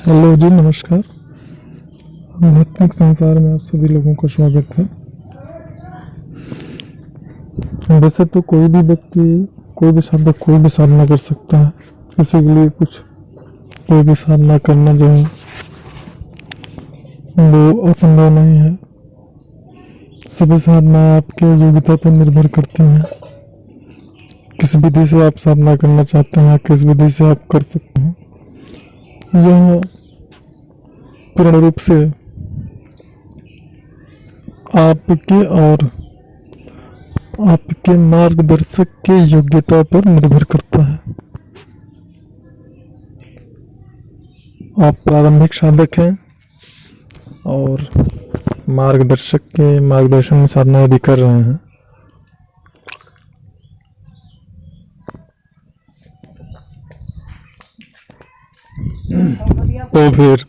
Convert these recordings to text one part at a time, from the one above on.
Hello जी, नमस्कार। आध्यात्मिक संसार में आप सभी लोगों का स्वागत है। वैसे तो कोई भी व्यक्ति, कोई भी साधक कोई भी साधना कर सकता है। किसी के लिए कोई भी साधना करना जो है वो असंभव नहीं है। सभी साधना आपके योग्यता पर निर्भर करती हैं। किस विधि से आप साधना करना चाहते हैं, किस विधि से आप कर सकते हैं, यह पूर्ण रूप से आपके और आपके मार्गदर्शक के योग्यता पर निर्भर करता है। आप प्रारंभिक साधक हैं और मार्गदर्शक के मार्गदर्शन में साधना यदि कर रहे हैं तो फिर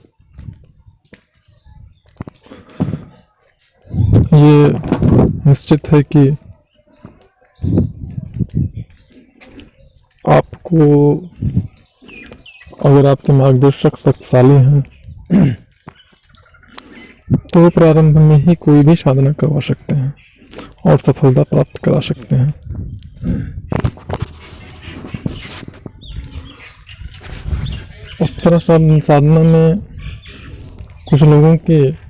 ये निश्चित है कि आपको, अगर आपके मार्गदर्शक शक्तिशाली हैं तो प्रारंभ में ही कोई भी साधना करवा सकते हैं और सफलता प्राप्त करा सकते हैं। अप्सरा साधना में कुछ लोगों के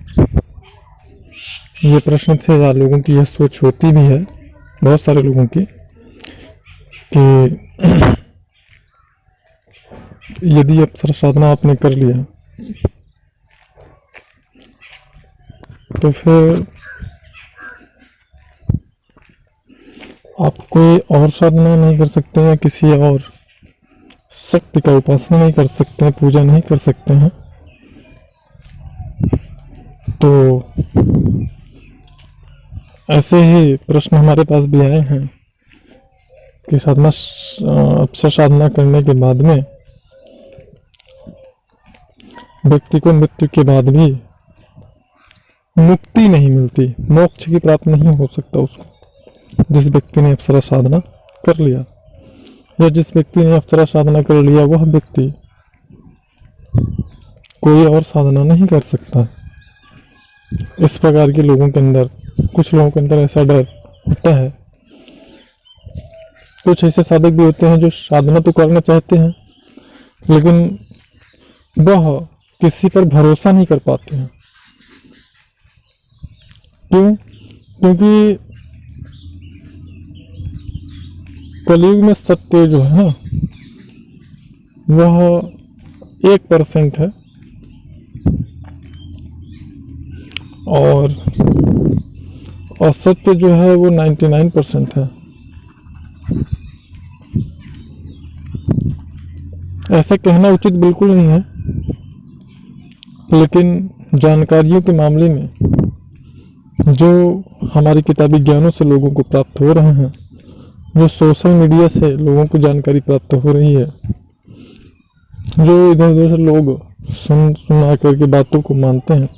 ये प्रश्न थे या लोगों की यह सोच होती भी है, बहुत सारे लोगों की, कि यदि अप्सरा साधना आपने कर लिया तो फिर आप कोई और साधना नहीं कर सकते हैं, किसी और शक्ति का उपासना नहीं कर सकते हैं, पूजा नहीं कर सकते हैं। तो ऐसे ही प्रश्न हमारे पास भी आए हैं कि अप्सरा साधना करने के बाद में व्यक्ति को मृत्यु के बाद भी मुक्ति नहीं मिलती, मोक्ष की प्राप्ति नहीं हो सकता उसको। जिस व्यक्ति ने अप्सरा साधना कर लिया या जिस व्यक्ति ने अप्सरा साधना कर लिया वह व्यक्ति कोई और साधना नहीं कर सकता। इस प्रकार के लोगों के अंदर, कुछ लोगों के अंदर ऐसा डर होता है। कुछ ऐसे साधक भी होते हैं जो साधना तो करना चाहते हैं लेकिन वह किसी पर भरोसा नहीं कर पाते हैं। क्यों? क्योंकि कलयुग में सत्य जो है ना वह 1% है और असत्य जो है वो 99% है। ऐसा कहना उचित बिल्कुल नहीं है, लेकिन जानकारियों के मामले में जो हमारी किताबी ज्ञानों से लोगों को प्राप्त हो रहे हैं, जो सोशल मीडिया से लोगों को जानकारी प्राप्त हो रही है, जो इधर उधर से लोग सुना करके बातों को मानते हैं,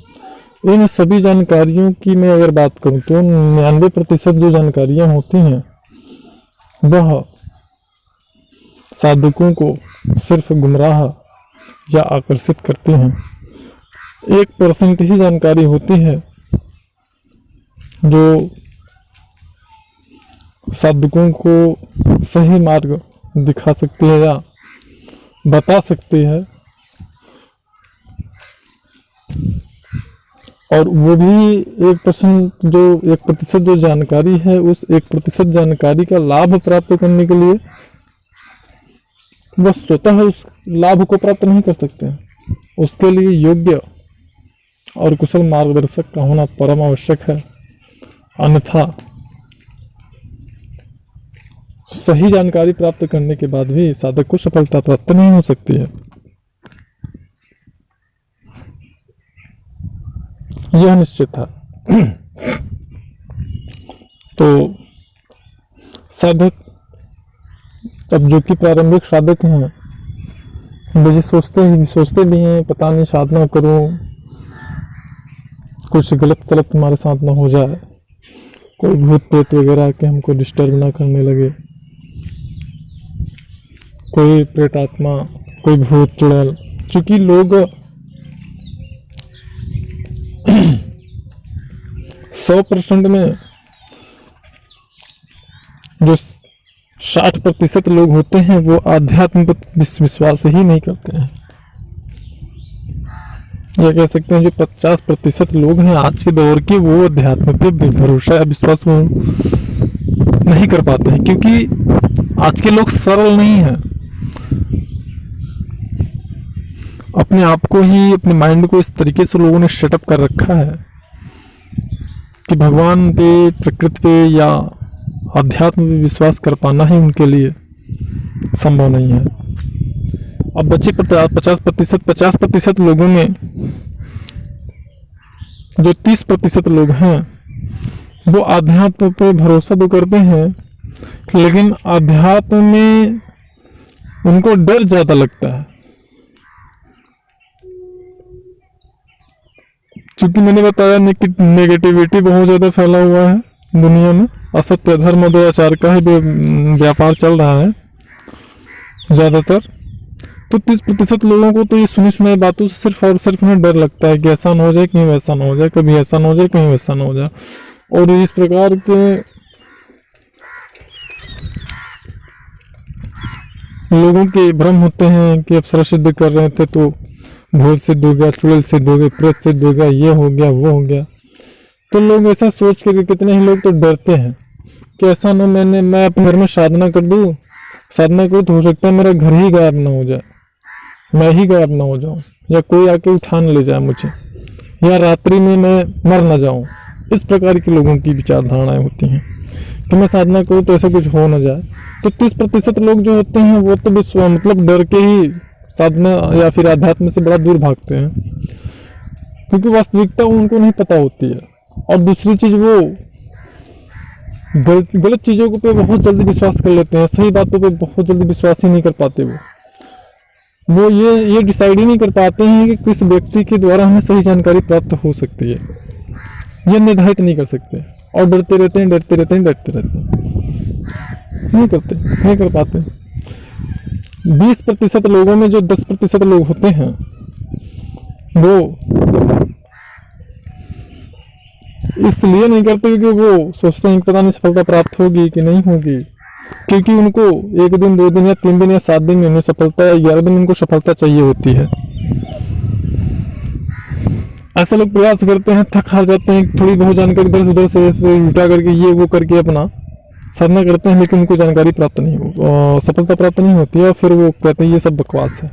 इन सभी जानकारियों की मैं अगर बात करूं तो 99% जो जानकारियां होती हैं वह साधकों को सिर्फ गुमराह या आकर्षित करती हैं। 1% ही जानकारी होती है जो साधकों को सही मार्ग दिखा सकती है या बता सकती है, और वो भी 1% जो जानकारी है, उस 1% जानकारी का लाभ प्राप्त करने के लिए वह स्वतः उस लाभ को प्राप्त नहीं कर सकते हैं। उसके लिए योग्य और कुशल मार्गदर्शक का होना परम आवश्यक है। अन्यथा सही जानकारी प्राप्त करने के बाद भी साधक को सफलता प्राप्त नहीं हो सकती है। यह निश्चित था। तो साधक, अब जो कि प्रारंभिक साधक हैं, वे सोचते भी हैं पता नहीं साधना करूं, कुछ गलत सलत हमारे साथ ना हो जाए, कोई भूत प्रेत वगैरह के हमको डिस्टर्ब ना करने लगे, कोई प्रेत आत्मा, कोई भूत चुड़ैल। चूंकि लोग 100% में जो 60% लोग होते हैं वो आध्यात्म पर विश्वास ही नहीं करते हैं। या कह सकते हैं जो 50% लोग हैं आज के दौर के, वो अध्यात्म पे भरोसा या विश्वास वो नहीं कर पाते हैं, क्योंकि आज के लोग सरल नहीं हैं। अपने आप को ही, अपने माइंड को इस तरीके से लोगों ने सेटअप कर रखा है कि भगवान पे, प्रकृति पे या अध्यात्म पे विश्वास कर पाना ही उनके लिए संभव नहीं है। अब बचे 50% लोगों में जो 30% लोग हैं वो आध्यात्म पे भरोसा तो करते हैं, लेकिन आध्यात्म में उनको डर ज्यादा लगता है। क्योंकि मैंने बताया नेगेटिविटी बहुत ज्यादा फैला हुआ है दुनिया में, असत्य, धर्म, दुराचार का ही व्यापार चल रहा है ज्यादातर। तो 30% लोगों को तो ये सुनी सुनाई बातों से सिर्फ और सिर्फ उन्हें डर लगता है कि ऐसा ना हो जाए, कहीं वैसा ना हो जाए, कभी ऐसा ना हो जाए, कहीं वैसा ना हो जाए। और इस प्रकार के लोगों के भ्रम होते हैं कि अप्सरा सिद्ध कर रहे थे तो भूत सिद्ध हो गया, चुड़ैल सिद्ध हो गया, प्रेत सिद्ध हो गया, ये हो गया, वो हो गया। तो लोग ऐसा सोच कर, कितने ही लोग तो डरते हैं कि ऐसा ना मैं अपने घर में साधना कर दूं, साधना करूँ तो हो सकता है मेरा घर ही गायब ना हो जाए, मैं ही गायब ना हो जाऊं, या कोई आके उठा न ले जाए मुझे, या रात्रि में मैं मर ना जाऊं। इस प्रकार के लोगों की विचारधारणाएं होती हैं कि मैं साधना करूँ तो ऐसा कुछ हो ना जाए। तो 30% लोग जो होते हैं वो तो मतलब डर के ही साधना या फिर अध्यात्म से बड़ा दूर भागते हैं, क्योंकि वास्तविकता उनको नहीं पता होती है। और दूसरी चीज, वो गलत चीजों पे बहुत जल्दी विश्वास कर लेते हैं, सही बातों पे बहुत जल्दी विश्वास ही नहीं कर पाते। वो ये डिसाइड ही नहीं कर पाते हैं कि किस व्यक्ति के द्वारा हमें सही जानकारी प्राप्त हो सकती है, ये निर्धारित नहीं कर सकते, और डरते रहते हैं, नहीं कर पाते। 20% लोगों में जो 10% लोग होते हैं वो इसलिए नहीं करते क्योंकि वो सोचते हैं कि पता नहीं सफलता प्राप्त होगी कि नहीं होगी, क्योंकि उनको 1 दिन, 2 दिन या 3 दिन या 7 दिन में उन्हें सफलता, या 11 दिन उनको सफलता चाहिए होती है। ऐसे लोग प्रयास करते हैं, थक हार जाते हैं, थोड़ी बहुत जानकारी इधर से उधर से उल्टा करके ये वो करके अपना साधना करते हैं, लेकिन उनको जानकारी प्राप्त नहीं हो, सफलता प्राप्त नहीं होती है, और फिर वो कहते हैं ये सब बकवास है।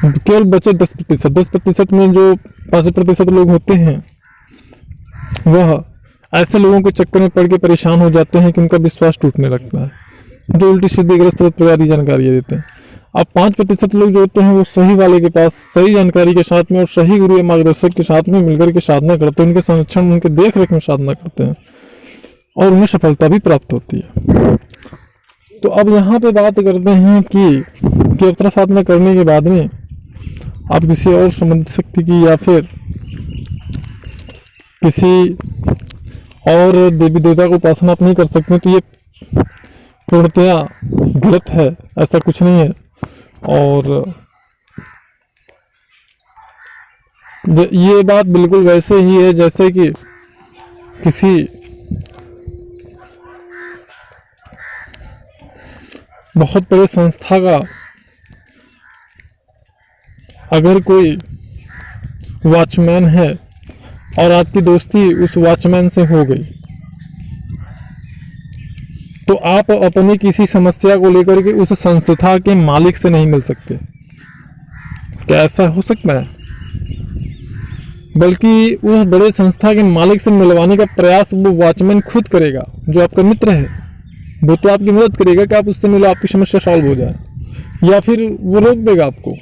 केवल बचे 10% में जो 5% लोग होते हैं वह ऐसे लोगों के चक्कर में पड़ के परेशान हो जाते हैं कि उनका विश्वास टूटने लगता है, जो उल्टी सीधी गलत प्रकार की जानकारी देते हैं। अब 5% लोग जो होते हैं वो सही वाले के पास सही जानकारी के साथ में और सही गुरु या मार्गदर्शक के साथ में मिलकर के साधना करते हैं, उनके संरक्षण, उनके देख रेख में साधना करते हैं, और उन्हें सफलता भी प्राप्त होती है। तो अब यहाँ पे बात करते हैं कि अप्सरा साधना करने के बाद में आप किसी और संबंधित शक्ति की या फिर किसी और देवी देवता को उपासना आप नहीं कर सकते, तो ये पूर्णतया गलत है, ऐसा कुछ नहीं है। और ये बात बिल्कुल वैसे ही है जैसे कि किसी बहुत बड़े संस्था का अगर कोई वॉचमैन है और आपकी दोस्ती उस वॉचमैन से हो गई, तो आप अपनी किसी समस्या को लेकर के उस संस्था के मालिक से नहीं मिल सकते। क्या ऐसा हो सकता है? बल्कि उस बड़े संस्था के मालिक से मिलवाने का प्रयास वो वॉचमैन खुद करेगा, जो आपका मित्र है। वो तो आपकी मदद करेगा कि आप उससे मिलो, आपकी समस्या सॉल्व हो जाए, या फिर वो रोक देगा आपको।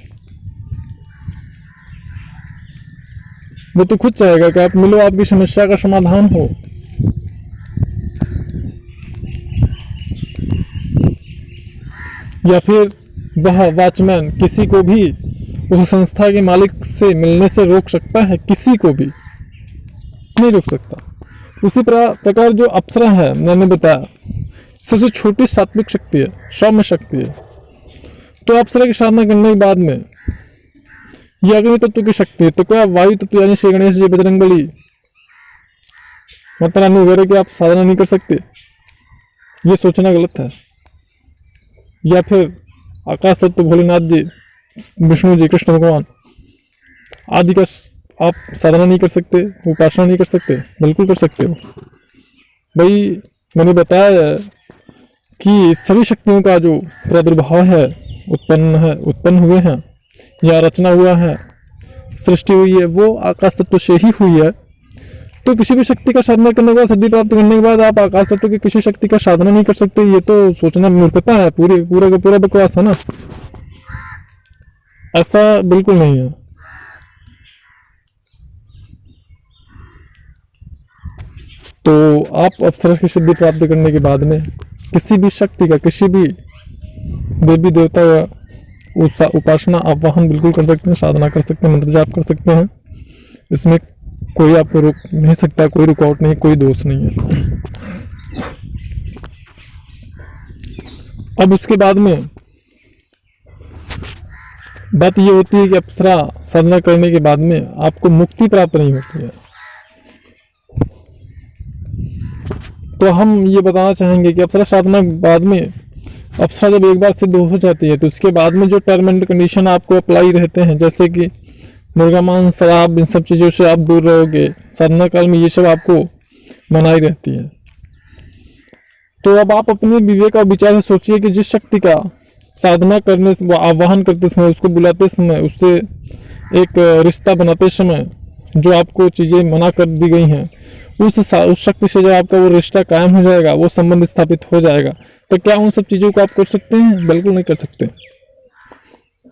वो तो खुद चाहेगा कि आप मिलो, आपकी समस्या का समाधान हो। या फिर वह वॉचमैन किसी को भी उस संस्था के मालिक से मिलने से रोक सकता है? किसी को भी नहीं रोक सकता। उसी प्रकार जो अप्सरा है, मैंने बताया सबसे छोटी सात्विक शक्ति है, सौम्य शक्ति है। तो अप्सरा की साधना करने के बाद में यह अग्नि तत्व की शक्ति है, तो क्या वायु तत्व यानी श्री गणेश जी, बजरंगबली, माता रानी वगैरह की आप साधना नहीं कर सकते, ये सोचना गलत है। या फिर आकाश तत्व भोलेनाथ जी, विष्णु जी, कृष्ण भगवान आदि का आप साधना नहीं कर सकते, उपासना नहीं कर सकते? बिल्कुल कर सकते हो भाई। मैंने बताया कि सभी शक्तियों का जो प्रादुर्भाव है, उत्पन्न हुए हैं या रचना हुआ है, सृष्टि हुई है, वो आकाश तत्व से ही हुई है। तो किसी भी शक्ति का साधना करने के बाद, सिद्धि प्राप्त करने के बाद आप आकाश तत्व की किसी शक्ति का साधना नहीं कर सकते, ये तो सोचना मूर्खता है, पूरा का पूरा बकवास है ना। ऐसा बिल्कुल नहीं है। तो आप अप्सरा की सिद्धि प्राप्त करने के बाद में किसी भी शक्ति का, किसी भी देवी देवता का उपासना आवाहन बिल्कुल कर सकते हैं, साधना कर सकते हैं, मंत्र जाप कर सकते हैं। इसमें कोई आपको रोक नहीं सकता, कोई रुकावट नहीं, कोई दोष नहीं है। अब उसके बाद में बात ये होती है कि अप्सरा साधना करने के बाद में आपको मुक्ति प्राप्त नहीं होती है। तो हम ये बताना चाहेंगे कि अप्सरा साधना के बाद में अप्सरा जब एक बार सिद्ध हो जाती है तो उसके बाद में जो टर्म एंड कंडीशन आपको अप्लाई रहते हैं, जैसे कि मुर्गा मांस, शराब, इन सब चीज़ों से आप दूर रहोगे, साधना काल में ये सब आपको मनाई रहती है। तो अब आप अपने विवेक और विचार से सोचिए कि जिस शक्ति का साधना करने, वो आह्वान करते समय, उसको बुलाते समय, उससे एक रिश्ता बनाते समय जो आपको चीज़ें मना कर दी गई हैं, उस शक्ति से जब आपका वो रिश्ता कायम हो जाएगा, वो संबंध स्थापित हो जाएगा, तो क्या उन सब चीज़ों को आप कर सकते हैं? बिल्कुल नहीं कर सकते।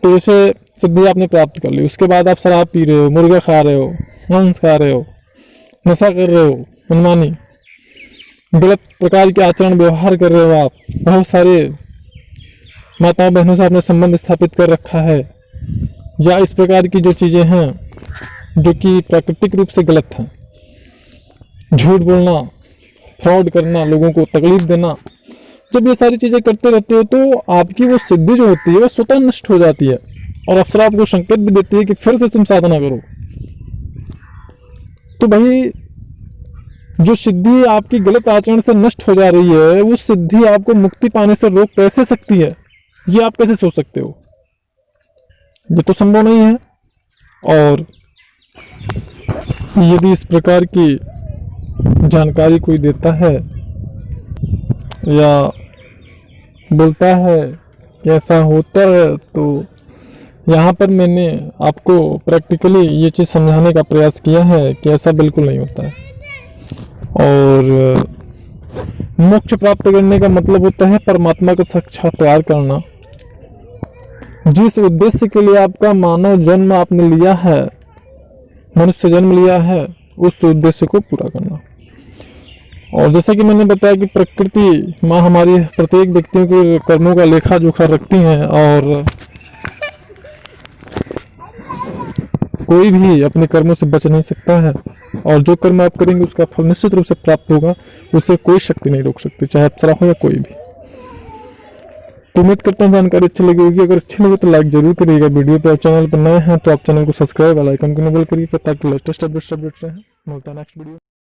तो जैसे सिद्धि आपने प्राप्त कर ली, उसके बाद आप शराब पी रहे हो, मुर्गा खा रहे हो, मांस खा रहे हो, नशा कर रहे हो, मनमानी गलत प्रकार के आचरण व्यवहार कर रहे हो, आप बहुत सारे माताओं बहनों से आपने संबंध स्थापित कर रखा है, या इस प्रकार की जो चीज़ें हैं जो कि प्राकृतिक रूप से गलत हैं, झूठ बोलना, फ्रॉड करना, लोगों को तकलीफ देना, जब ये सारी चीज़ें करते रहते हो तो आपकी वो सिद्धि जो होती है वो स्वतः नष्ट हो जाती है। और अप्सरा आपको संकेत भी देती है कि फिर से तुम साधना करो। तो भाई जो सिद्धि आपकी गलत आचरण से नष्ट हो जा रही है, वो सिद्धि आपको मुक्ति पाने से रोक कैसे सकती है? ये आप कैसे सोच सकते हो? ये तो संभव नहीं है। और यदि इस प्रकार की जानकारी कोई देता है या बोलता है कि ऐसा होता है, तो यहाँ पर मैंने आपको प्रैक्टिकली ये चीज़ समझाने का प्रयास किया है कि ऐसा बिल्कुल नहीं होता है। और मोक्ष प्राप्त करने का मतलब होता है परमात्मा का साक्षात्कार करना। जिस उद्देश्य के लिए आपका मानव जन्म आपने लिया है, मनुष्य जन्म लिया है, उस उद्देश्य को पूरा करना। और जैसा कि मैंने बताया कि प्रकृति माँ हमारी प्रत्येक व्यक्तियों के कर्मों का लेखा जोखा रखती हैं, और कोई भी अपने कर्मों से बच नहीं सकता है, और जो कर्म आप करेंगे उसका फल निश्चित रूप से प्राप्त होगा, उसे कोई शक्ति नहीं रोक सकती, चाहे अप्सरा हो या कोई भी। तो उम्मीद करता हूँ जानकारी अच्छी लगी होगी। अगर अच्छी लगे तो लाइक जरूर करिएगा वीडियो पे, और चैनल पर नए हैं तो आप चैनल को सब्सक्राइब, बेल आइकन को इनेबल करिएगा ताकि लेटेस्ट अपडेट्स रहे। मिलता है नेक्स्ट वीडियो।